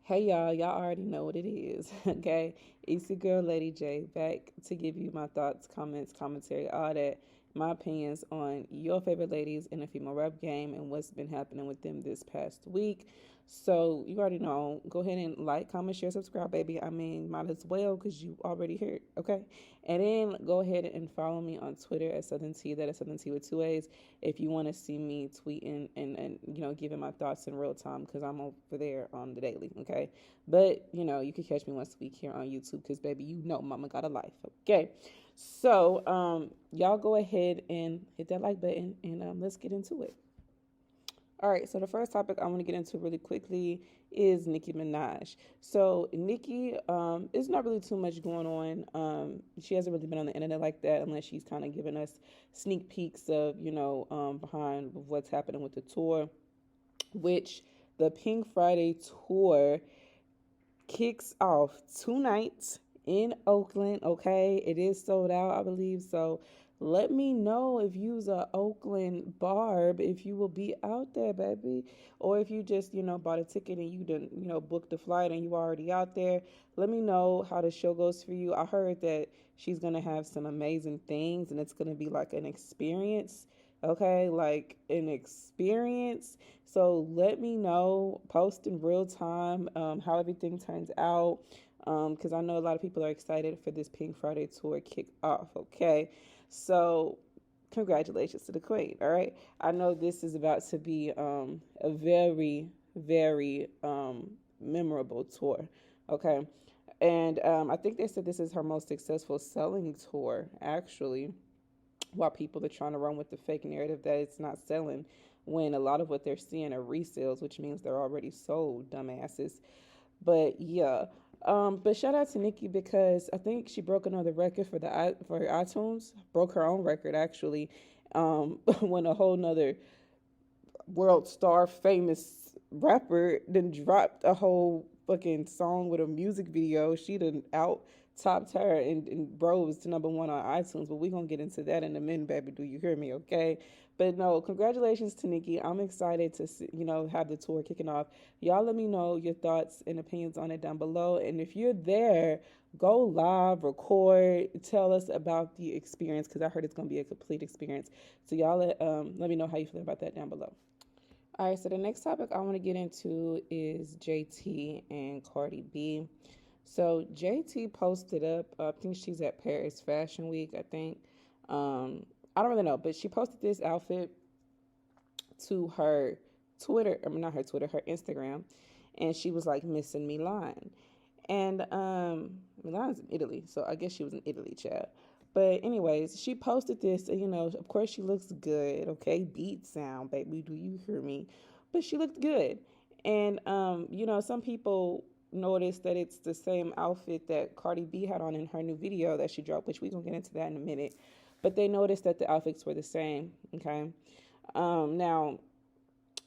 Hey y'all already know what it is, okay? It's your girl Lady J back to give you my thoughts, comments, commentary, all that, my opinions on your favorite ladies in the female rap game and what's been happening with them this past week. So you already know. Go ahead and like, comment, share, subscribe, baby. I mean, might as well because you already heard, okay? And then go ahead and follow me on Twitter at Southern T. That is Southern T with two A's. If you want to see me tweeting and giving my thoughts in real time because I'm over there on the daily, okay? But you can catch me once a week here on YouTube because baby, mama got a life, okay? So y'all go ahead and hit that like button and let's get into it. All right, so the first topic I want to get into really quickly is Nicki Minaj. So Nicki, it's not really too much going on. She hasn't really been on the internet like that unless she's kind of giving us sneak peeks of, behind what's happening with the tour, which the Pink Friday tour kicks off tonight in Oakland. Okay, it is sold out, I believe. So let me know if you's a Oakland barb, if you will be out there, baby, or if you just bought a ticket and you didn't book the flight and you already out there. Let me know how the show goes for you. I heard that she's gonna have some amazing things and it's gonna be like an experience. Okay, like an experience. So let me know, post in real time how everything turns out, because I know a lot of people are excited for this Pink Friday tour kick off. Okay, so congratulations to the queen. All right, I know this is about to be a very, very memorable tour. Okay, and I think they said this is her most successful selling tour, actually, while people are trying to run with the fake narrative that it's not selling when a lot of what they're seeing are resales, which means they're already sold, dumbasses. But yeah. But shout out to Nicki because I think she broke another record for iTunes, broke her own record actually, when a whole nother world star famous rapper then dropped a whole fucking song with a music video. She done out topped her and rose to number one on iTunes. But we gonna get into that in a minute, baby. Do you hear me? Okay. But no, congratulations to Nicki. I'm excited to see, have the tour kicking off. Y'all let me know your thoughts and opinions on it down below. And if you're there, go live, record, tell us about the experience because I heard it's gonna be a complete experience. So y'all let me know how you feel about that down below. All right, so the next topic I want to get into is JT and Cardi B. So JT posted up, I think she's at Paris Fashion Week, I think. I don't really know, but she posted this outfit to her Twitter, I mean, not her Twitter, her Instagram, and she was like missing Milan. And Milan's in Italy, so I guess she was in Italy, child. But anyways, she posted this, and of course she looks good. Okay, beat sound, baby. Do you hear me? But she looked good, and some people noticed that it's the same outfit that Cardi B had on in her new video that she dropped, which we gonna get into that in a minute. But they noticed that the outfits were the same. Okay, now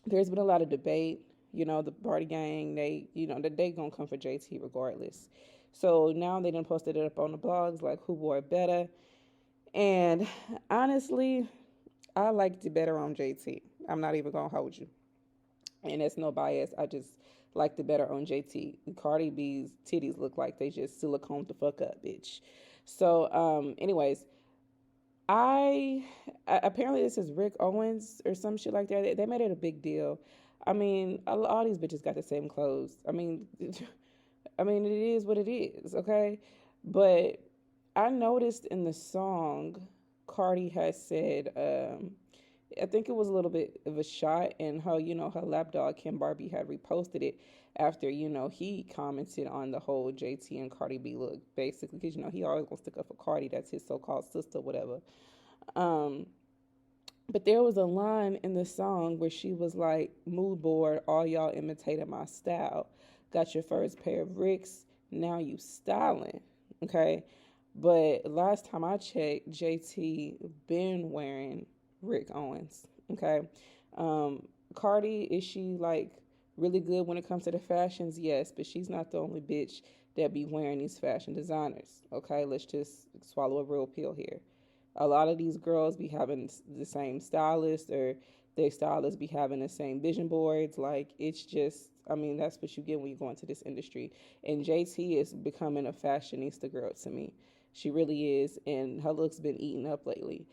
there's been a lot of debate. The party gang, they gonna come for JT regardless. So now they done posted it up on the blogs, like who wore it better. And honestly, I liked it better on JT. I'm not even gonna hold you. And that's no bias. I just liked it better on JT. Cardi B's titties look like they just silicone the fuck up, bitch. So, anyways, I apparently this is Rick Owens or some shit like that. They made it a big deal. I mean, all these bitches got the same clothes. I mean, it is what it is, okay? But I noticed in the song, Cardi has said, I think it was a little bit of a shot, and how her lapdog Kim Barbie had reposted it after he commented on the whole JT and Cardi B look, basically, because he always gonna stick up for Cardi. That's his so-called sister, whatever. Um, but there was a line in the song where she was like, "Mood board, all y'all imitated my style. Got your first pair of Ricks, now you styling." Okay, but last time I checked, JT been wearing Rick Owens. Okay, Cardi, is she like really good when it comes to the fashions? Yes, but she's not the only bitch that be wearing these fashion designers. Okay, let's just swallow a real pill here. A lot of these girls be having the same stylist, or their stylists be having the same vision boards. Like, it's just I mean, that's what you get when you go into this industry. And JT is becoming a fashionista girl to me. She really is, and her looks been eaten up lately.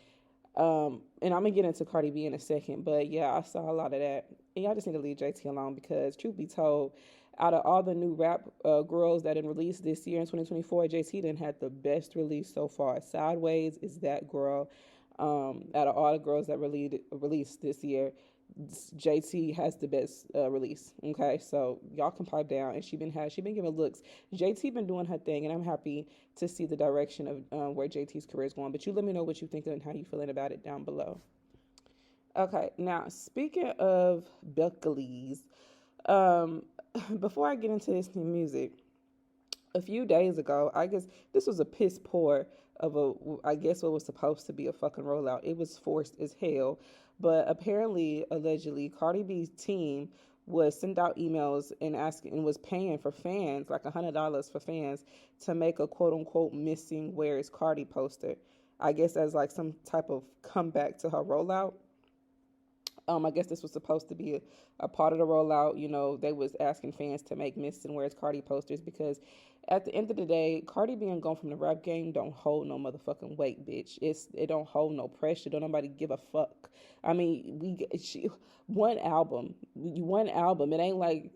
And I'm gonna get into Cardi B in a second, but yeah, I saw a lot of that. And y'all just need to leave JT alone because, truth be told, out of all the new rap girls that didn't release this year in 2024, JT didn't had the best release so far. Sideways is that girl. Out of all the girls that released this year, JT has the best release. Okay, so y'all can pipe down, and she been giving looks. JT been doing her thing, and I'm happy to see the direction of where JT's career is going. But you let me know what you think and how you feeling about it down below. Okay, now speaking of Buckley's, um, before I get into this new music, a few days ago, I guess this was a piss poor of I guess what was supposed to be a fucking rollout. It was forced as hell, but apparently, allegedly, Cardi B's team was sent out emails and asking and was paying for fans like $100 for fans to make a quote unquote missing where is Cardi poster. I guess as like some type of comeback to her rollout. I guess this was supposed to be a part of the rollout. You know, they was asking fans to make Missing Where's Cardi posters because at the end of the day, Cardi being gone from the rap game don't hold no motherfucking weight, bitch. It don't hold no pressure. Don't nobody give a fuck. I mean, one album, one album. It ain't like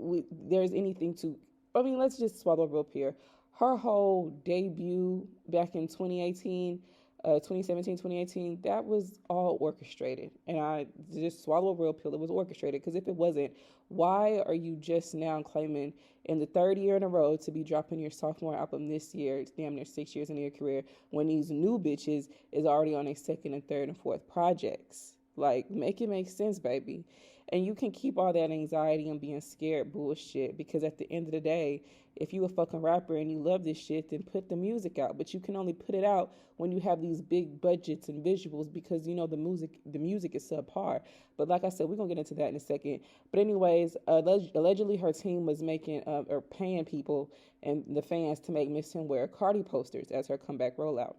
there's anything to. I mean, let's just swallow real here. Her whole debut back in 2018. 2017, 2018, that was all orchestrated. And I just swallow a real pill. It was orchestrated because if it wasn't, why are you just now claiming in the third year in a row to be dropping your sophomore album this year? It's damn near 6 years into your career when these new bitches is already on their second and third and fourth projects. Like, make it make sense, baby. And you can keep all that anxiety and being scared bullshit because at the end of the day, if you a fucking rapper and you love this shit, then put the music out. But you can only put it out when you have these big budgets and visuals because you know the music is subpar. But like I said, we're gonna get into that in a second. But anyways, allegedly her team was making or paying people and the fans to make Missing Wear Cardi posters as her comeback rollout.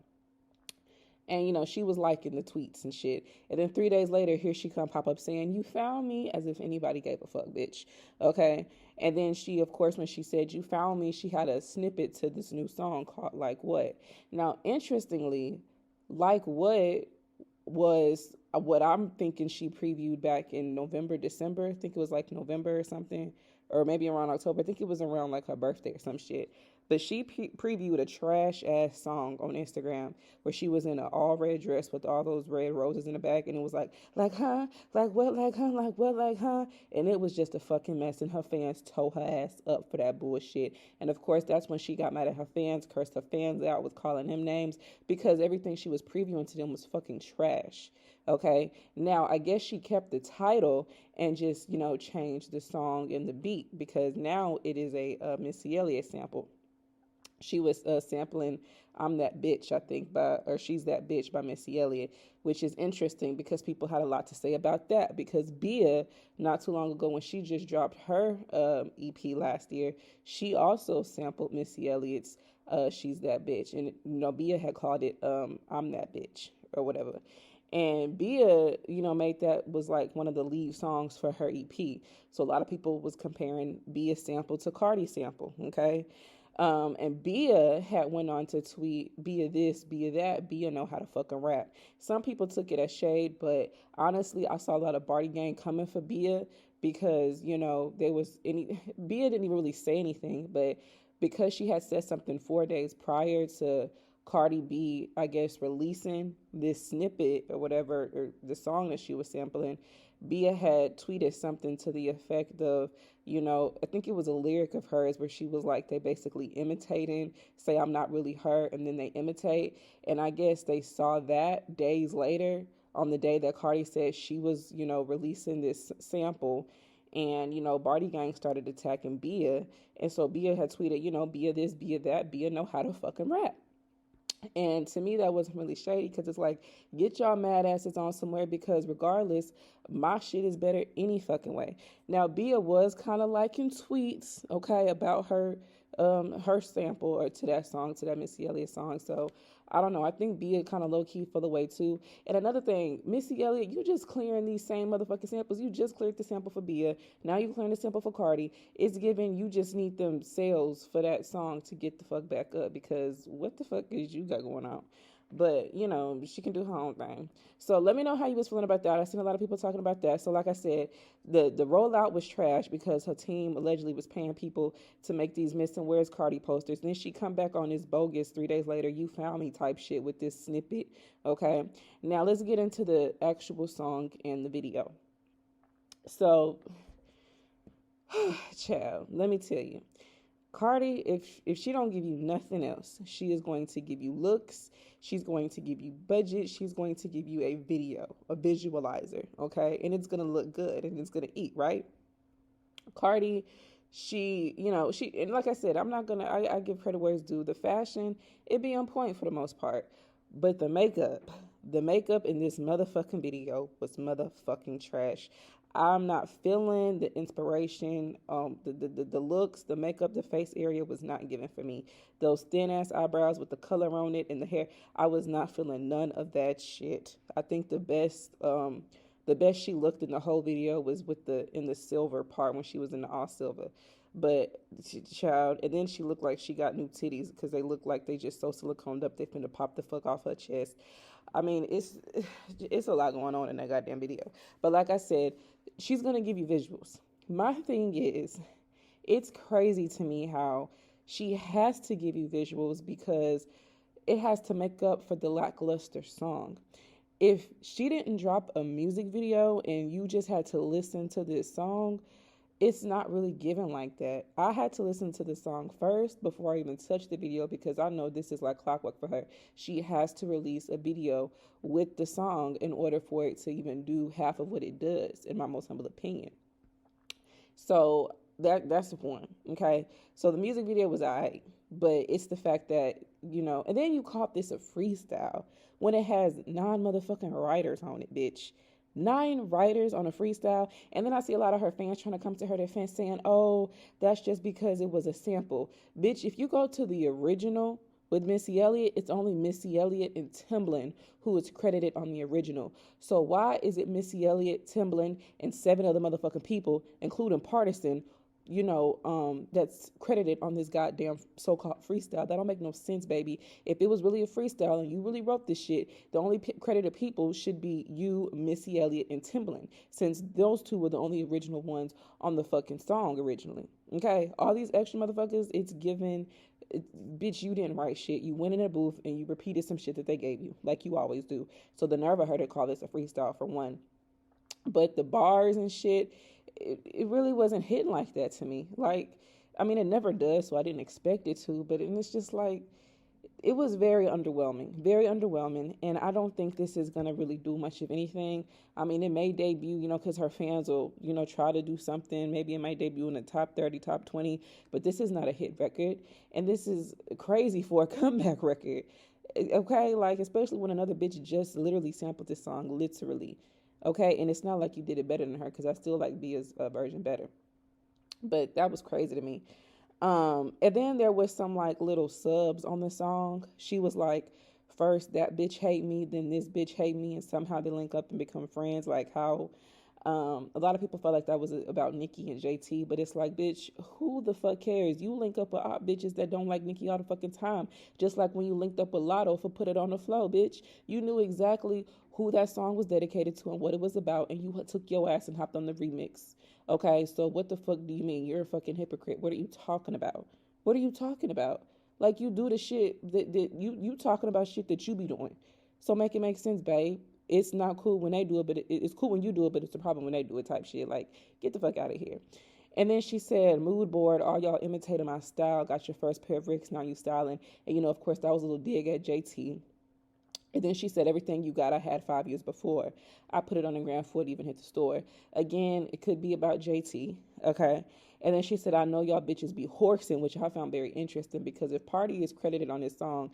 And, you know, she was liking the tweets and shit. And then 3 days later, here she come pop up saying, you found me, as if anybody gave a fuck, bitch. Okay? And then she, of course, when she said, you found me, she had a snippet to this new song called Like What. Now, interestingly, Like What was what I'm thinking she previewed back in November, December. I think it was like November or something. Or maybe around October. I think it was around like her birthday or some shit. But she previewed a trash ass song on Instagram where she was in an all red dress with all those red roses in the back, and it was like huh, like what, like huh, like what, like huh, and it was just a fucking mess. And her fans tore her ass up for that bullshit. And of course, that's when she got mad at her fans, cursed her fans out, was calling them names because everything she was previewing to them was fucking trash. Okay, now I guess she kept the title and just changed the song and the beat because now it is a Missy Elliott sample. She was sampling I'm That Bitch, I think, or She's That Bitch by Missy Elliott, which is interesting because people had a lot to say about that because Bia, not too long ago when she just dropped her EP last year, she also sampled Missy Elliott's She's That Bitch. And, Bia had called it I'm That Bitch or whatever. And Bia, made that was like one of the lead songs for her EP. So a lot of people was comparing Bia's sample to Cardi's sample, okay? And Bia had went on to tweet, Bia this, Bia that, Bia know how to fucking rap. Some people took it as shade, but honestly, I saw a lot of Barty gang coming for Bia because, Bia didn't even really say anything, but because she had said something 4 days prior to Cardi B, I guess, releasing this snippet or whatever, or the song that she was sampling, Bia had tweeted something to the effect of, I think it was a lyric of hers where she was like, they basically imitating, say I'm not really her, and then they imitate. And I guess they saw that days later on the day that Cardi said she was, releasing this sample. And, Barty Gang started attacking Bia. And so Bia had tweeted, Bia this, Bia that, Bia know how to fucking rap. And to me, that wasn't really shady because it's like, get y'all mad asses on somewhere because regardless My shit is better any fucking way. Now, Bia was kind of liking tweets, okay, about her sample or to that song, to that Missy Elliott song. So I don't know. I think Bia kind of low key fell away too. And another thing, Missy Elliott, you just clearing these same motherfucking samples. You just cleared the sample for Bia. Now you clearing the sample for Cardi. It's giving you just need them sales for that song to get the fuck back up, because what the fuck is you got going on? But you know, she can do her own thing. So let me know how you was feeling about that. I've seen a lot of people talking about that. So like I said, the rollout was trash because her team allegedly was paying people to make these missing where's Cardi posters. Then she come back on this bogus 3 days later, you found me type shit with this snippet. Okay. Now let's get into the actual song and the video. So child, let me tell you. Cardi, if she don't give you nothing else, she is going to give you looks. She's going to give you budget. She's going to give you a video, a visualizer, okay? And it's going to look good and it's going to eat, right? Cardi, she, and like I said, I give credit where it's due. The fashion, it be on point for the most part. But the makeup in this motherfucking video was motherfucking trash. I'm not feeling the inspiration, the looks, the makeup, the face area was not given for me. Those thin ass eyebrows with the color on it and the hair, I was not feeling none of that shit. I think the best she looked in the whole video was in the silver part when she was in the all silver. But child, and then she looked like she got new titties because they look like they just so siliconed up they finna pop the fuck off her chest. I mean, it's a lot going on in that goddamn video. But like I said, she's gonna give you visuals. My thing is, it's crazy to me how she has to give you visuals because it has to make up for the lackluster song. If she didn't drop a music video and you just had to listen to this song, it's not really given like that. I had to listen to the song first before I even touched the video because I know this is like clockwork for her. She has to release a video with the song in order for it to even do half of what it does, in my most humble opinion. So that's the point, okay? So the music video was alright, but it's the fact that, and then you call this a freestyle when it has 9 motherfucking writers on it, bitch. 9 writers on a freestyle. And then I see a lot of her fans trying to come to her defense saying, oh, that's just because it was a sample. Bitch, if you go to the original with Missy Elliott, it's only Missy Elliott and Timbaland who is credited on the original. So why is it Missy Elliott, Timbaland, and 7 other motherfucking people, including Partisan, that's credited on this goddamn so-called freestyle? That don't make no sense, baby. If it was really a freestyle and you really wrote this shit, the only credited people should be you, Missy Elliott, and Timbaland, since those 2 were the only original ones on the fucking song originally. Okay? All these extra motherfuckers, it's given, bitch, you didn't write shit. You went in a booth and you repeated some shit that they gave you, like you always do. So the nerve of her to call this a freestyle, for one. But the bars and shit, it really wasn't hitting like that to me. Like, I mean, it never does, so I didn't expect it to, but it's just like, it was very underwhelming, and I don't think this is going to really do much of anything. I mean, it may debut, because her fans will, try to do something. Maybe it might debut in the top 30, top 20, but this is not a hit record, and this is crazy for a comeback record, okay? Like, especially when another bitch just literally sampled this song, literally. Okay, and it's not like you did it better than her, because I still like Bia's version better. But that was crazy to me. And then there was some like little subs on the song. She was like, first that bitch hate me, then this bitch hate me, and somehow they link up and become friends. Like how a lot of people felt like that was about Nicki and JT, but it's like, bitch, who the fuck cares? You link up with op bitches that don't like Nicki all the fucking time. Just like when you linked up with Latto for Put It On The Flow, bitch. You knew exactly who that song was dedicated to and what it was about, and you took your ass and hopped on the remix. Okay, so what the fuck do you mean? You're a fucking hypocrite. What are you talking about? What are you talking about? Like, you do the shit that you talking about shit that you be doing. So make it make sense, babe. It's not cool when they do it, but it's cool when you do it, but it's a problem when they do it type shit. Like, get the fuck out of here. And then she said, mood board, all y'all imitating my style. Got your first pair of Ricks, now you styling. And, of course, that was a little dig at JT. And then she said, everything you got, I had 5 years before. I put it on the ground before it even hit the store. Again, it could be about JT, okay? And then she said, I know y'all bitches be horsing, which I found very interesting because if Party is credited on this song,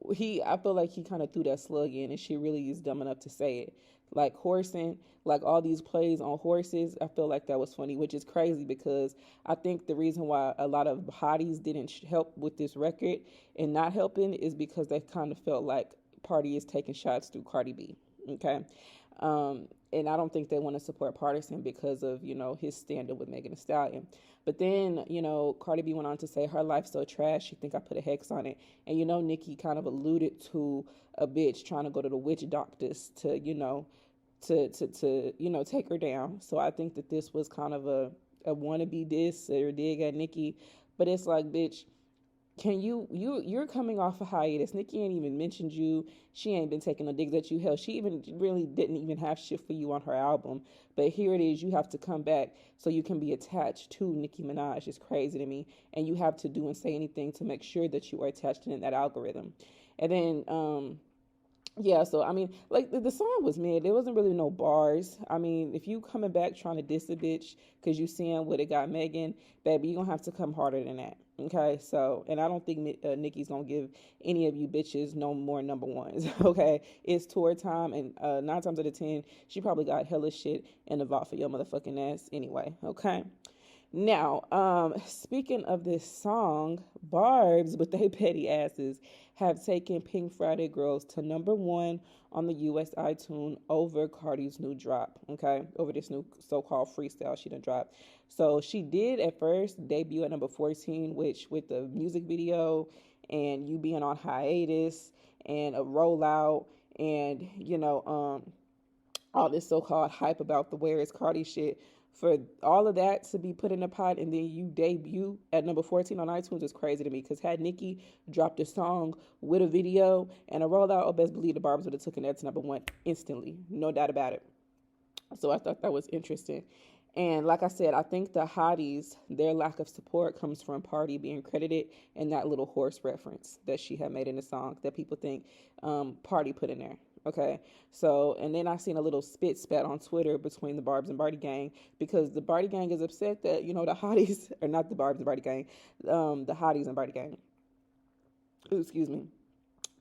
I feel like he kind of threw that slug in and she really is dumb enough to say it. like horsing, like all these plays on horses. I feel like that was funny, which is crazy because I think the reason why a lot of hotties didn't help with this record and not helping is because they kind of felt like Party is taking shots through Cardi B. Okay. And I don't think they want to support Partisan because of, his stand-up with Megan Thee Stallion. But then, Cardi B went on to say her life's so trash, she think I put a hex on it. And, Nicki kind of alluded to a bitch trying to go to the witch doctors to, take her down. So I think that this was kind of a wannabe diss or dig at Nicki. But it's like, bitch, can you're coming off a hiatus. Nicki ain't even mentioned you. She ain't been taking no digs at you. Hell, she even really didn't even have shit for you on her album. But here it is, you have to come back so you can be attached to Nicki Minaj. It's crazy to me. And you have to do and say anything to make sure that you are attached in that algorithm. And then yeah, so I mean, like the song was mid. There wasn't really no bars. I mean, if you coming back trying to diss a bitch because you seeing what it got Megan, baby, you gonna have to come harder than that. Okay, so, and I don't think Nicki's gonna give any of you bitches no more number ones. Okay, it's tour time, and 9 times out of 10, she probably got hella shit in the vault for your motherfucking ass anyway. Okay. Now, speaking of this song, Barb's with they petty asses have taken Pink Friday Girls to number 1 on the US iTunes over Cardi's new drop, okay? Over this new so-called freestyle she done dropped. So she did at first debut at number 14, which with the music video and you being on hiatus and a rollout and, all this so-called hype about the Where Is Cardi shit, for all of that to be put in a pot and then you debut at number 14 on iTunes is crazy to me. Because had Nicki dropped a song with a video and a rollout, best believe the Barbs would have taken that to number 1 instantly. No doubt about it. So I thought that was interesting. And like I said, I think the hotties, their lack of support comes from Party being credited and that little horse reference that she had made in the song that people think Party put in there. Okay, so, and then I seen a little spit spat on Twitter between the Barbs and Barty gang because the Barty gang is upset that, the hotties, or not the Barbs and Barty gang, the hotties and Barty gang. Ooh, excuse me.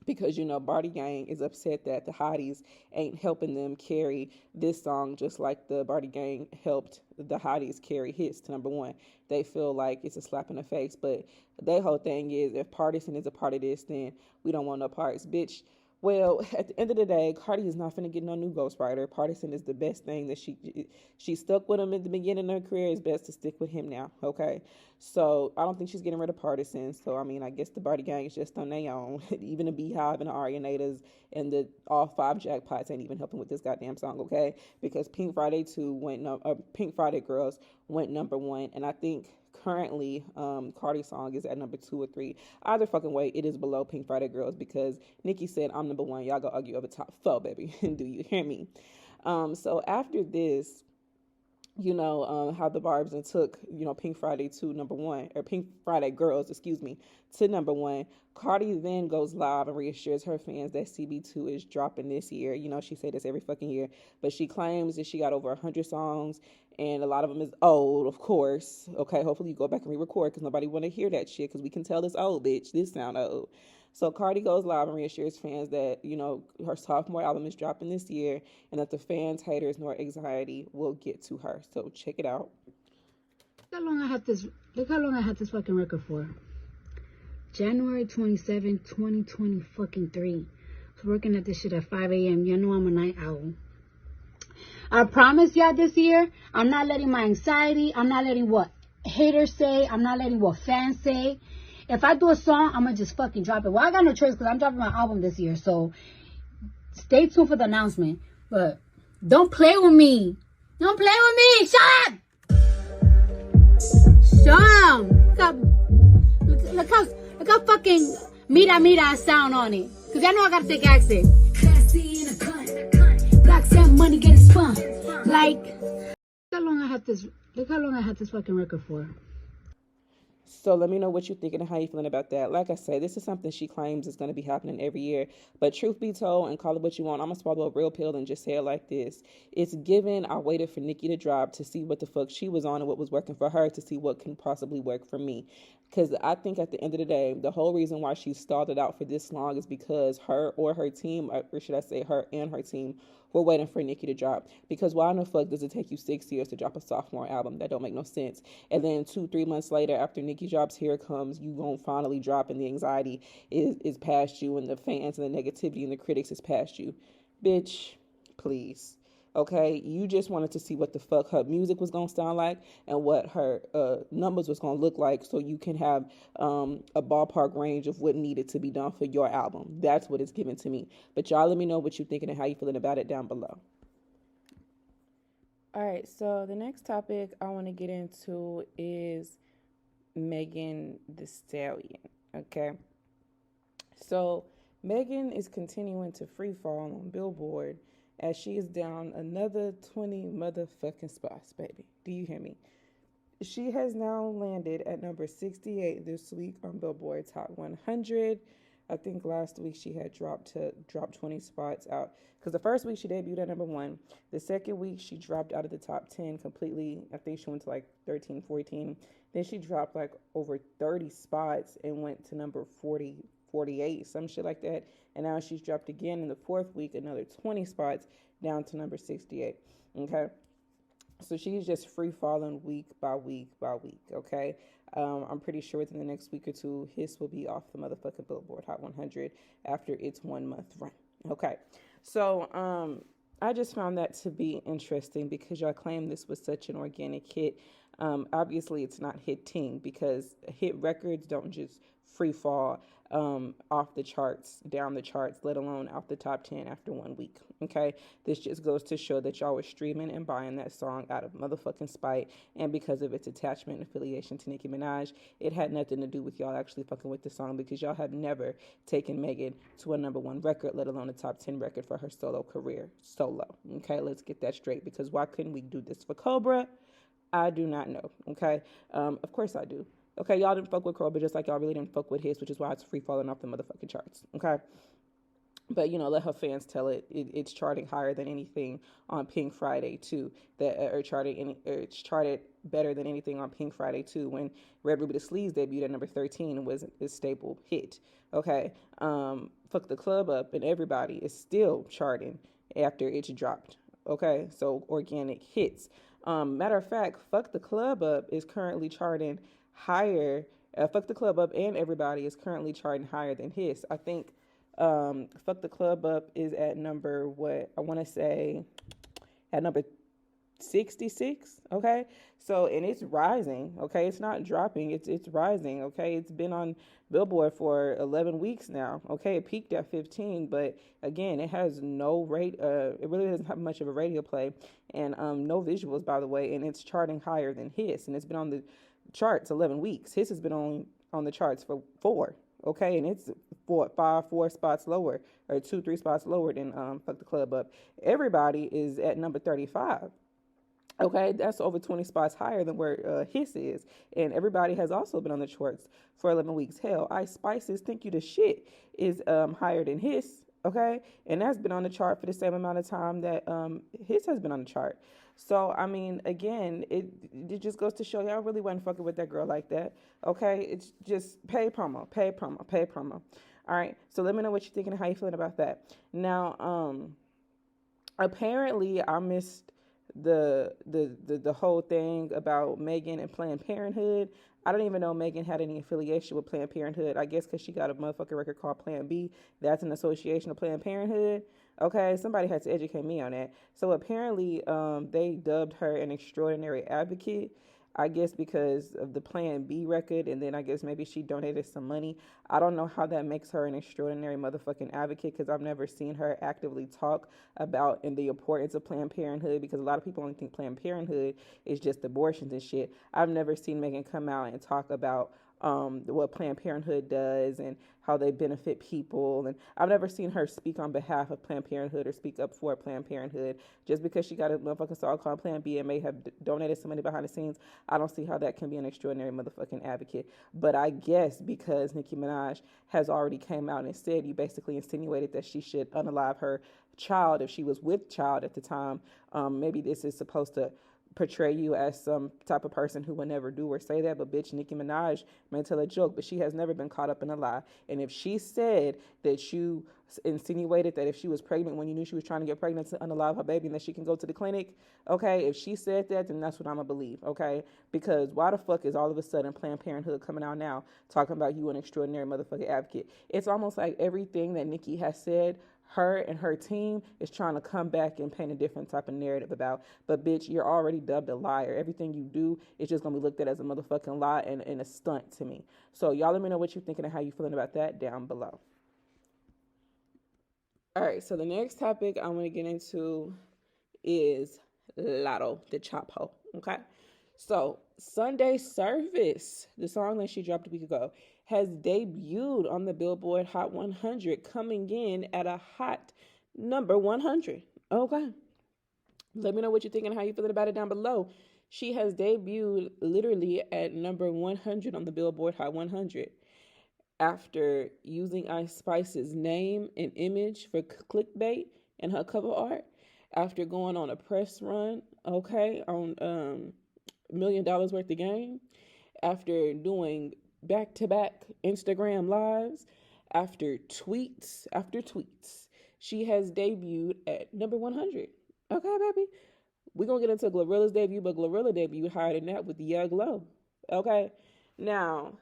Because, Barty gang is upset that the hotties ain't helping them carry this song just like the Barty gang helped the hotties carry hits to number 1. They feel like it's a slap in the face, but their whole thing is if Partisan is a part of this, then we don't want no parts, bitch. Well, at the end of the day, Cardi is not finna get no new ghostwriter. Partisan is the best thing that she stuck with him at the beginning of her career. It's best to stick with him now, okay? So I don't think she's getting rid of Partisan. So, I mean, I guess the Barty gang is just on their own. Even the Beehive and the Arianatas and the all 5 jackpots ain't even helping with this goddamn song, okay? Because Pink Friday Girls went number 1, and I think currently Cardi's song is at number 2 or 3. Either fucking way, it is below Pink Friday Girls because Nicki said I'm number 1. Y'all go argue over top 4, baby. Do you hear me? So after this, how the Barbs and took, Pink Friday to number 1, or Pink Friday Girls, to number 1. Cardi then goes live and reassures her fans that CB2 is dropping this year. She say this every fucking year, but she claims that she got over 100 songs, and a lot of them is old, of course. Okay, hopefully you go back and re-record because nobody want to hear that shit because we can tell this old, bitch. This sound old. So Cardi goes live and reassures fans that, her sophomore album is dropping this year and that the fans, haters, nor anxiety will get to her. So check it out. Look how long I had this fucking record for. January 27, 2023. I was working at this shit at 5 a.m. You know I'm a night owl. I promise y'all this year, I'm not letting my anxiety, I'm not letting what haters say, I'm not letting what fans say. If I do a song, I'm going to just fucking drop it. Well, I got no choice because I'm dropping my album this year. So stay tuned for the announcement. But don't play with me. Don't play with me. Shut up. Shut up. Look how fucking mira I sound on it. Because y'all know I got to take accent. Classy in a cunt. Black Sam money getting spun. Like, look how long I had this fucking record for. So let me know what you're thinking and how you're feeling about that. Like I said, this is something she claims is going to be happening every year. But truth be told, and call it what you want, I'm going to swallow a real pill and just say it like this. It's given I waited for Nicki to drop to see what the fuck she was on and what was working for her to see what can possibly work for me. Because I think at the end of the day, the whole reason why she stalled it out for this long is because her or her team, or should I say her and her team, were waiting for Nicki to drop. Because why in the fuck does it take you 6 years to drop a sophomore album? That don't make no sense. And then 2, 3 months later, after Nicki drops Here It Comes, you won't finally drop, and the anxiety is past you, and the fans and the negativity and the critics is past you. Bitch, please. Okay, you just wanted to see what the fuck her music was gonna sound like and what her numbers was gonna look like, so you can have a ballpark range of what needed to be done for your album. That's what it's given to me. But y'all, let me know what you're thinking and how you feeling about it down below. All right, so the next topic I want to get into is Megan Thee Stallion. Okay, so Megan is continuing to freefall on Billboard as she is down another 20 motherfucking spots, baby. Do you hear me? She has now landed at number 68 this week on Billboard Top 100. I think last week she had dropped 20 spots out, because the first week she debuted at number 1. The second week she dropped out of the top 10 completely. I think she went to like 13, 14. Then she dropped like over 30 spots and went to number 40, 48, some shit like that. And now she's dropped again in the fourth week, another 20 spots down to number 68. Okay. So she's just free falling week by week by week. Okay. I'm pretty sure within the next week or two, Hiss will be off the motherfucking Billboard Hot 100 after its 1 month run. Okay. So, I just found that to be interesting because y'all claim this was such an organic hit. Obviously, it's not hitting, because hit records don't just free fall off the charts, down the charts, let alone out the top 10 after 1 week. Okay, this just goes to show that y'all were streaming and buying that song out of motherfucking spite, and because of its attachment and affiliation to Nicki Minaj, it had nothing to do with y'all actually fucking with the song, because y'all have never taken Megan to a number 1 record, let alone a top 10 record for her solo career. Solo. Okay, let's get that straight, because why couldn't we do this for Cobra? I do not know. Okay, of course I do. Okay, y'all didn't fuck with Cobra just like y'all really didn't fuck with His, which is why it's free falling off the motherfucking charts. Okay, but let her fans tell it. It's charting higher than anything on Pink Friday too. It's charted better than anything on Pink Friday too. When Red Ruby the Sleeves debuted at number 13 and was a staple hit. Okay, Fuck the Club Up and Everybody is still charting after it's dropped. Okay, so organic hits. Matter of fact, Fuck the Club Up is currently charting higher. Fuck the Club Up and Everybody is currently charting higher than Hiss. I think Fuck the Club Up is at number, what I want to say, at number 66. Okay, so, and it's rising. Okay, it's not dropping, it's rising. Okay, it's been on Billboard for 11 weeks now. Okay, it peaked at 15, but again, it has no rate. It really doesn't have much of a radio play, and no visuals, by the way, and it's charting higher than Hiss, and it's been on the charts 11 weeks. His has been on the charts for 4. Okay, and it's 4 spots lower, or 2, 3 spots lower than Fuck the Club Up. Everybody is at number 35. Okay, that's over 20 spots higher than where Hiss is. And Everybody has also been on the charts for 11 weeks. Hell, Ice Spice's Think You the Shit is higher than Hiss. Okay, and that's been on the chart for the same amount of time that Hiss has been on the chart. So, I mean, again, it just goes to show y'all really wasn't fucking with that girl like that. Okay, it's just pay promo. All right, so let me know what you're thinking and how you feeling about that. Now, apparently I missed the whole thing about Megan and Planned Parenthood. I don't even know Megan had any affiliation with Planned Parenthood. I guess because she got a motherfucking record called Plan B. That's an association of Planned Parenthood. Okay, somebody had to educate me on that. So apparently they dubbed her an extraordinary advocate, I guess because of the Plan B record, and then I guess maybe she donated some money. I don't know how that makes her an extraordinary motherfucking advocate, because I've never seen her actively talk about the importance of Planned Parenthood, because a lot of people only think Planned Parenthood is just abortions and shit. I've never seen Megan come out and talk about what Planned Parenthood does and how they benefit people. And I've never seen her speak on behalf of Planned Parenthood or speak up for Planned Parenthood. Just because she got a motherfucking song called Plan B and may have donated some money behind the scenes, I don't see how that can be an extraordinary motherfucking advocate. But I guess because Nicki Minaj has already came out and said, you basically insinuated that she should unalive her child if she was with child at the time, maybe this is supposed to portray you as some type of person who would never do or say that. But bitch, Nicki Minaj may tell a joke, but she has never been caught up in a lie. And if she said that you insinuated that if she was pregnant when you knew she was trying to get pregnant to unalive her baby and that she can go to the clinic, okay, if she said that, then that's what I'm gonna believe, okay? Because why the fuck is all of a sudden Planned Parenthood coming out now talking about you an extraordinary motherfucking advocate? It's almost like everything that Nicki has said, her and her team is trying to come back and paint a different type of narrative about. But bitch, you're already dubbed a liar. Everything you do is just gonna be looked at as a motherfucking lie and a stunt to me. So y'all let me know what you're thinking and how you feeling about that down below. All right, so the next topic I want to get into is Latto, the chop hoe. Okay, so Sunday Service, the song that she dropped a week ago, has debuted on the Billboard Hot 100, coming in at a hot number 100. Okay, let me know what you're thinking and how you feeling about it down below. She has debuted literally at number 100 on the Billboard Hot 100 after using Ice Spice's name and image for clickbait in her cover art, after going on a press run, okay, on $1 million worth of game, after doing back-to-back Instagram lives, after tweets after tweets. She has debuted at number 100. Okay, baby? We're going to get into GloRilla's debut, but GloRilla debuted higher than that with Yeah Glow. Okay? Now,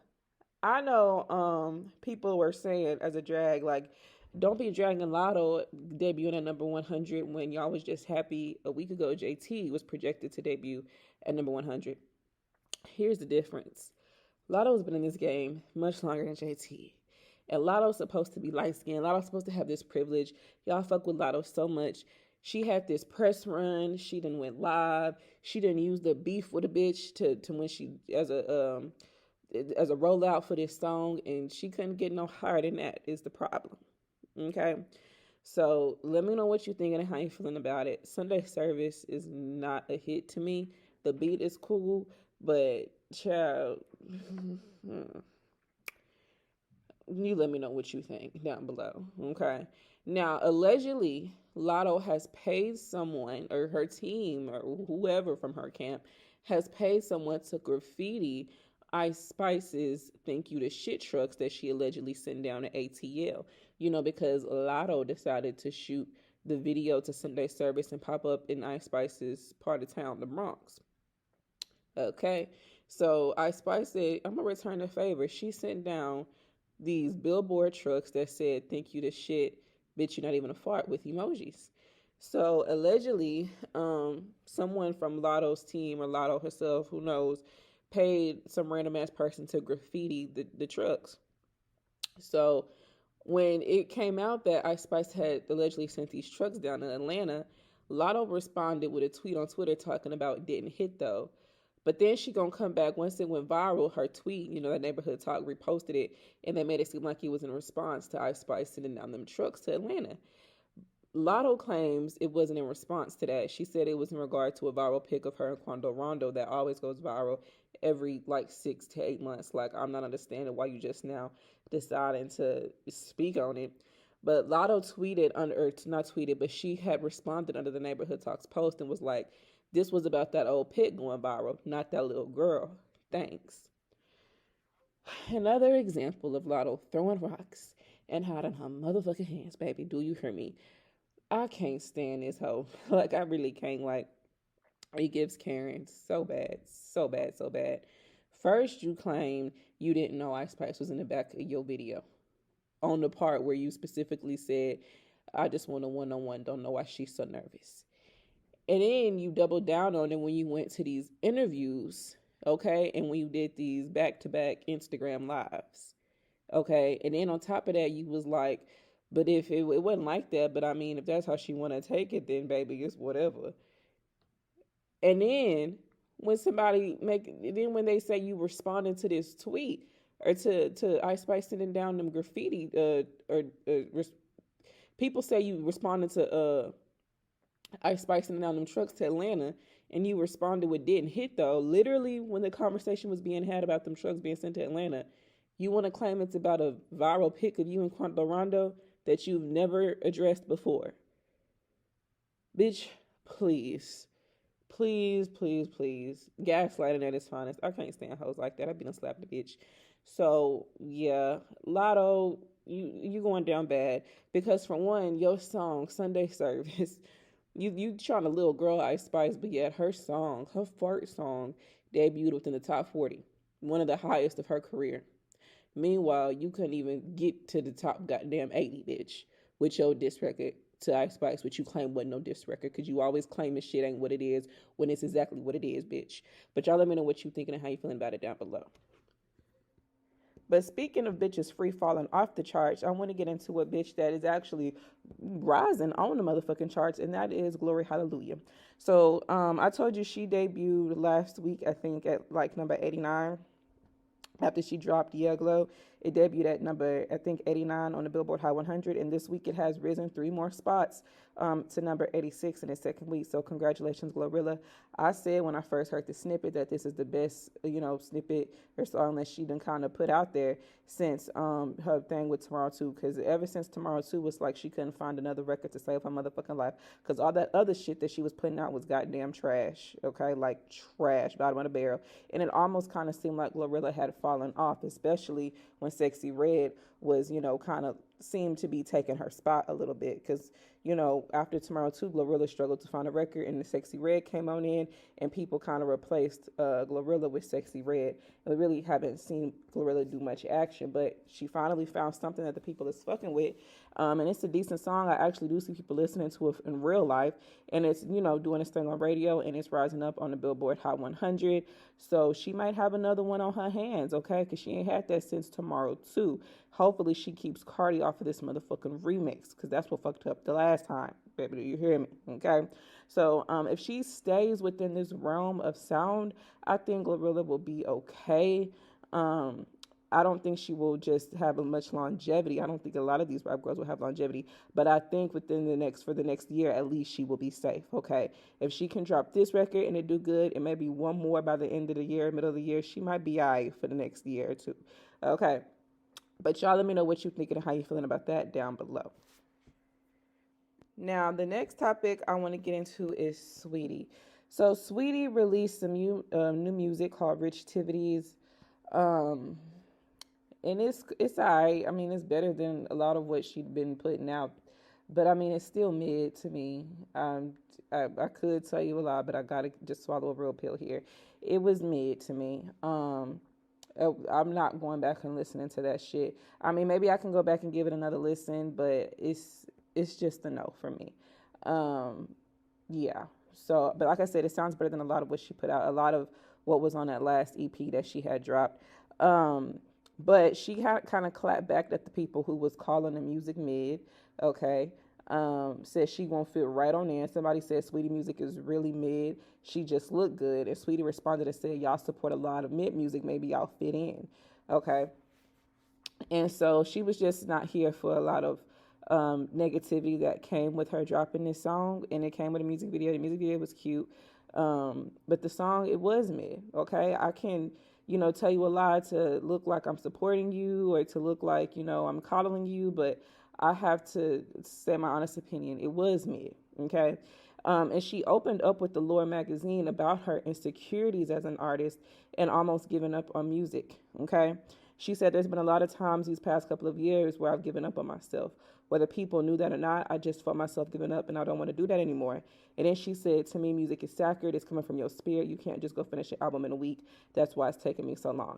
I know people were saying as a drag, like, don't be dragging Latto debuting at number 100 when y'all was just happy a week ago JT was projected to debut at number 100. Here's the difference. Latto's been in this game much longer than JT. And Latto's supposed to be light-skinned. Latto's supposed to have this privilege. Y'all fuck with Latto so much. She had this press run. She done went live. She didn't use the beef with a bitch to when she as a rollout for this song, and she couldn't get no higher than that is the problem. Okay? So let me know what you're thinking and how you're feeling about it. Sunday Service is not a hit to me. The beat is cool, but child, you let me know what you think down below. Okay? Now, allegedly, Latto has paid someone, or her team, or whoever from her camp, has paid someone to graffiti Ice Spice's thank you to shit trucks that she allegedly sent down to ATL. You know, because Latto decided to shoot the video to Sunday Service and pop up in Ice Spice's part of town, the Bronx. Okay, so Ice Spice said, I'm going to return the favor. She sent down these billboard trucks that said, thank you to shit, bitch, you're not even a fart, with emojis. So allegedly, someone from Latto's team or Latto herself, who knows, paid some random ass person to graffiti the trucks. So when it came out that Ice Spice had allegedly sent these trucks down to Atlanta, Latto responded with a tweet on Twitter talking about didn't hit though. But then she gonna come back once it went viral, her tweet, you know, that Neighborhood Talk reposted it, and they made it seem like it was in response to Ice Spice sending down them trucks to Atlanta. Latto claims it wasn't in response to that. She said it was in regard to a viral pic of her and Quando Rondo that always goes viral every like 6 to 8 months. Like, I'm not understanding why you just now deciding to speak on it. But Latto tweeted not tweeted, but she had responded under the Neighborhood Talks post and was like, this was about that old pic going viral, not that little girl. Thanks. Another example of Latto throwing rocks and hiding her motherfucking hands, baby. Do you hear me? I can't stand this hoe. Like, I really can't. Like, it gives Karen so bad, so bad, so bad. First, you claim you didn't know Ice Spice was in the back of your video. On the part where you specifically said, I just want a one-on-one, don't know why she's so nervous. And then you doubled down on it when you went to these interviews, okay? And when you did these back-to-back Instagram lives, okay? And then on top of that, you was like, but if it wasn't like that, but I mean, if that's how she want to take it, then baby, it's whatever. And then when when they say you responding to this tweet or to Ice Spice sending down them graffiti, people say you responded to Ice Spice sending down them trucks to Atlanta, and you responded with didn't hit though. Literally, when the conversation was being had about them trucks being sent to Atlanta, you want to claim it's about a viral pic of you and Quando Rondo that you've never addressed before. Bitch, please. Please, please, please. Gaslighting at its finest. I can't stand hoes like that. I be done slap the bitch. So yeah, Lotto, you going down bad because for one, your song Sunday Service, you trying to little girl Ice Spice, but yet her song, her fart song, debuted within the top 40, one of the highest of her career. Meanwhile, you couldn't even get to the top goddamn 80, bitch, with your diss record to Ice Spice, which you claim wasn't no diss record, because you always claim this shit ain't what it is when it's exactly what it is, bitch. But y'all let me know what you thinking and how you feeling about it down below. But speaking of bitches free falling off the charts, I want to get into a bitch that is actually rising on the motherfucking charts, and that is Glory Hallelujah. So I told you she debuted last week, I think, at like number 89 after she dropped Yeah Glow. It debuted at number, I think, 89 on the Billboard Hot 100, and this week it has risen 3 more spots to number 86 in its second week. So congratulations, GloRilla. I said when I first heard the snippet that this is the best, snippet or song that she done kind of put out there since her thing with Tomorrow 2, because ever since Tomorrow 2 was like she couldn't find another record to save her motherfucking life, because all that other shit that she was putting out was goddamn trash, okay, like trash, bottom of the barrel, and it almost kind of seemed like GloRilla had fallen off, especially when Sexy Red was, kind of seemed to be taking her spot a little bit, because after Tomorrow 2, GloRilla struggled to find a record, and the Sexy Red came on in, and people kind of replaced GloRilla with Sexy Red. And we really haven't seen GloRilla do much action, but she finally found something that the people is fucking with, and it's a decent song. I actually do see people listening to it in real life, and it's, doing its thing on radio, and it's rising up on the Billboard Hot 100, so she might have another one on her hands, okay, because she ain't had that since Tomorrow 2. Hopefully she keeps Cardi off of this motherfucking remix, because that's what fucked up the last time. Baby, do you hear me? Okay. So if she stays within this realm of sound, I think GloRilla will be okay. I don't think she will just have a much longevity. I don't think a lot of these rap girls will have longevity, but I think for the next year at least, she will be safe. Okay, if she can drop this record and it do good, and maybe one more by the end of the year, middle of the year, she might be alright for the next year or two. Okay. But y'all let me know what you thinking and how you feeling about that down below. Now, the next topic I want to get into is Saweetie. So Saweetie released some new music called Rich Tivities. And it's alright. I mean, it's better than a lot of what she'd been putting out. But I mean, it's still mid to me. I could tell you a lot, but I gotta just swallow a real pill here. It was mid to me. I'm not going back and listening to that shit. I mean, maybe I can go back and give it another listen, but it's just a no for me. Yeah. So, but like I said, it sounds better than a lot of what she put out. A lot of what was on that last EP that she had dropped. But she had kind of clapped back at the people who was calling the music mid. Okay. Said she won't fit right on in. Somebody said Saweetie music is really mid. She just looked good. And Saweetie responded and said, y'all support a lot of mid music. Maybe y'all fit in. Okay. And so she was just not here for a lot of negativity that came with her dropping this song. And it came with a music video. The music video was cute. But the song, it was mid. Okay. I can, tell you a lie to look like I'm supporting you or to look like, I'm coddling you. But I have to say my honest opinion. It was mid, okay? And she opened up with the Lore magazine about her insecurities as an artist and almost giving up on music, okay? She said there's been a lot of times these past couple of years where I've given up on myself. Whether people knew that or not, I just felt myself giving up and I don't want to do that anymore. And then she said, to me, music is sacred. It's coming from your spirit. You can't just go finish an album in a week. That's why it's taking me so long.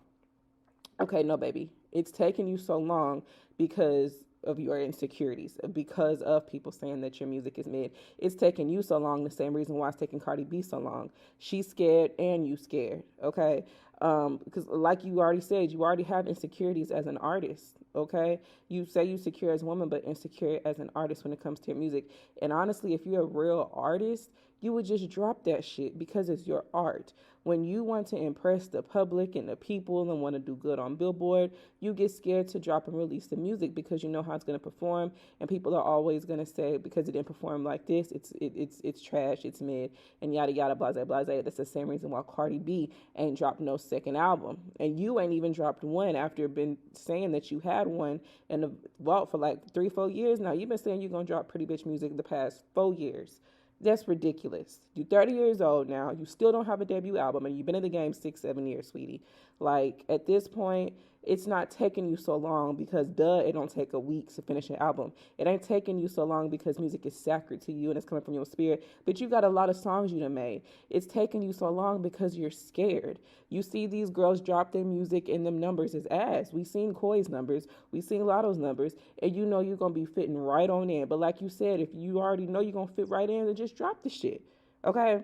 Okay, no, baby. It's taking you so long because of your insecurities, because of people saying that your music is mid. It's taking you so long, the same reason why it's taking Cardi B so long. She's scared and you scared, okay? Because like you already said, you already have insecurities as an artist, okay? You say you're secure as a woman, but insecure as an artist when it comes to your music. And honestly, if you're a real artist, you would just drop that shit because it's your art. When you want to impress the public and the people and want to do good on Billboard, you get scared to drop and release the music because you know how it's going to perform, and people are always going to say because it didn't perform like this, it's trash, it's mid, and yada yada blase blase. That's the same reason why Cardi B ain't dropped no second album, and you ain't even dropped one after been saying that you had one in the vault for like 3-4 years now. You've been saying you're gonna drop pretty bitch music the past 4 years. That's ridiculous. You're 30 years old now. You still don't have a debut album, and you've been in the game 6, 7 years, sweetie. Like, at this point, it's not taking you so long because, duh, it don't take a week to finish an album. It ain't taking you so long because music is sacred to you and it's coming from your spirit. But you got a lot of songs you done made. It's taking you so long because you're scared. You see these girls drop their music and them numbers is ass. We seen Koi's numbers. We seen Latto's numbers. And you know you're going to be fitting right on in. But like you said, if you already know you're going to fit right in, then just drop the shit. Okay?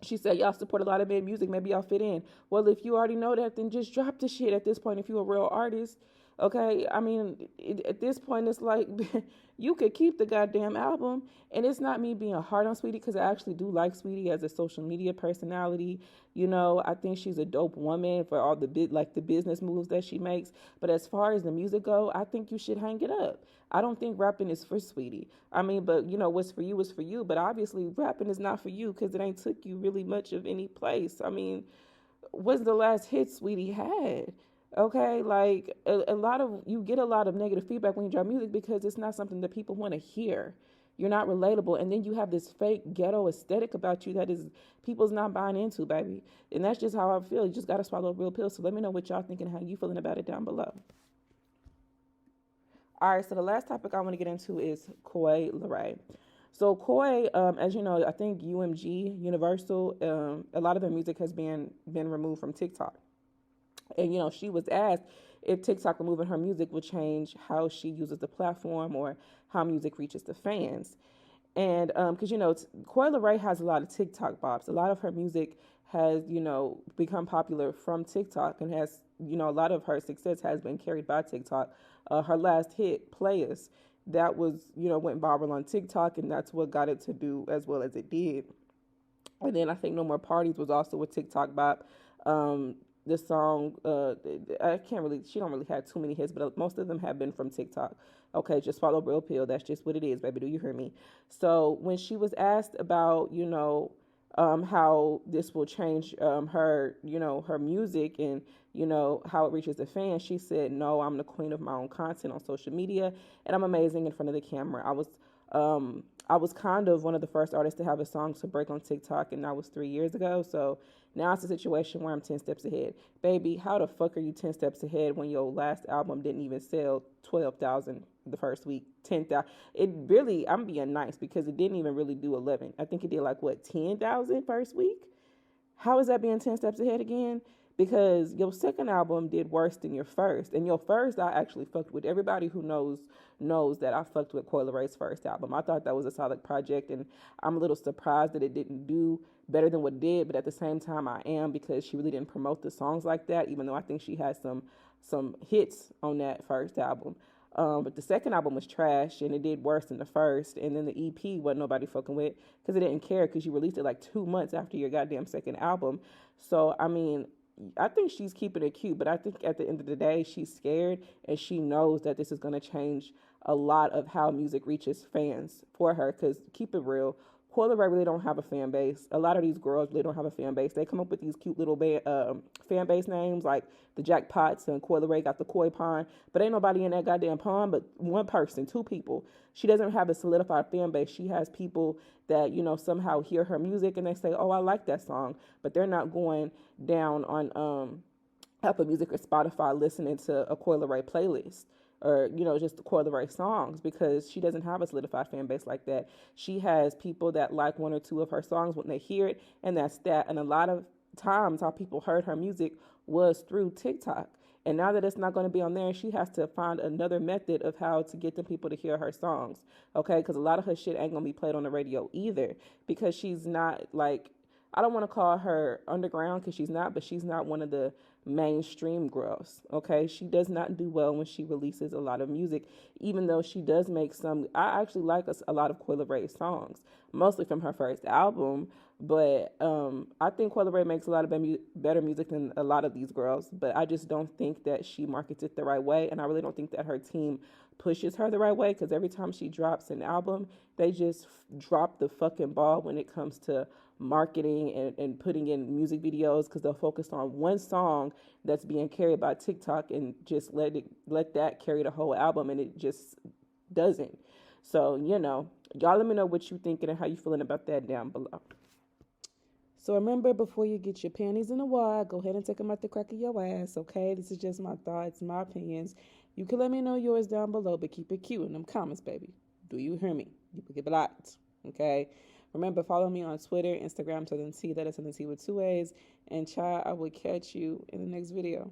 She said, y'all support a lot of mid music. Maybe y'all fit in. Well, if you already know that, then just drop the shit at this point if you're a real artist. Okay? I mean, at this point, it's like you could keep the goddamn album. And it's not me being hard on Saweetie because I actually do like Saweetie as a social media personality. You know, I think she's a dope woman for all the the business moves that she makes. But as far as the music go, I think you should hang it up. I don't think rapping is for Saweetie. I mean, but you know, what's for you is for you. But obviously, rapping is not for you because it ain't took you really much of any place. I mean, what's the last hit Saweetie had? Okay, like a lot of you get a lot of negative feedback when you drop music because it's not something that people want to hear. You're not relatable, and then you have this fake ghetto aesthetic about you that is people's not buying into, baby. And that's just how I feel. You just gotta swallow real pills. So let me know what y'all thinking, how you feeling about it down below. All right, so the last topic I want to get into is Coi Leray. So Coi, as you know, I think UMG, Universal, a lot of their music has been removed from TikTok. And, you know, she was asked if TikTok removing her music would change how she uses the platform or how music reaches the fans. And because, you know, Coi Leray has a lot of TikTok bops. A lot of her music has, you know, become popular from TikTok and has, you know, a lot of her success has been carried by TikTok. Her last hit, Players, that was, you know, went viral on TikTok, and that's what got it to do as well as it did. And then I think No More Parties was also a TikTok bop. The song, she don't really have too many hits, but most of them have been from TikTok. Okay, just follow Real Pill. That's just what it is, baby. Do you hear me? So when she was asked about, you know, how this will change her, you know, her music and, you know, how it reaches the fans, she said, no, I'm the queen of my own content on social media and I'm amazing in front of the camera. I was kind of one of the first artists to have a song to break on TikTok, and that was 3 years ago. So now it's a situation where I'm 10 steps ahead. Baby, how the fuck are you 10 steps ahead when your last album didn't even sell 12,000 the first week, 10,000? It really, I'm being nice because it didn't even really do 11. I think it did like, what, 10,000 first week? How is that being 10 steps ahead again? Because your second album did worse than your first. And your first, I actually fucked with. Everybody who knows that I fucked with Coi Leray's first album. I thought that was a solid project, and I'm a little surprised that it didn't do better than what it did, but at the same time I am, because she really didn't promote the songs like that, even though I think she had some hits on that first album. But the second album was trash, and it did worse than the first. And then the EP wasn't nobody fucking with because it didn't care because you released it like 2 months after your goddamn second album. So, I mean, I think she's keeping it cute, but I think at the end of the day, she's scared and she knows that this is going to change a lot of how music reaches fans for her. Because keep it real, Coi Leray really don't have a fan base. A lot of these girls really don't have a fan base. They come up with these cute little fan base names like the Jackpots, and Coi Leray got the Koi Pond, but ain't nobody in that goddamn pond but one person, two people. She doesn't have a solidified fan base. She has people that, you know, somehow hear her music and they say, oh, I like that song, but they're not going down on Apple Music or Spotify listening to a Coi Leray playlist, or, you know, just the Coi Leray songs, because she doesn't have a solidified fan base like that. She has people that like one or two of her songs when they hear it, and that's that. And a lot of times how people heard her music was through TikTok. And now that it's not going to be on there, she has to find another method of how to get the people to hear her songs, okay? Because a lot of her shit ain't going to be played on the radio either, because she's not, like, I don't want to call her underground because she's not, but she's not one of the mainstream girls, okay? She does not do well when she releases a lot of music, even though she does make some. I actually like a lot of Coi Leray's songs, mostly from her first album, but I think Coi Leray makes a lot of better music than a lot of these girls, but I just don't think that she markets it the right way, and I really don't think that her team pushes her the right way, because every time she drops an album, they just drop the fucking ball when it comes to marketing and putting in music videos, because they'll focus on one song that's being carried by TikTok and just let that carry the whole album, and it just doesn't. So, you know, Y'all let me know what you thinking and how you feeling about that down below. So remember, before you get your panties in the wad, go ahead and take them out the crack of your ass, okay? This is just my thoughts, my opinions. You can let me know yours down below, but keep it cute in them comments, baby. Do you hear me? You can get blocked, okay? Remember, follow me on Twitter, Instagram, Southern T, that is Southern T with 2 A's. And child, I will catch you in the next video.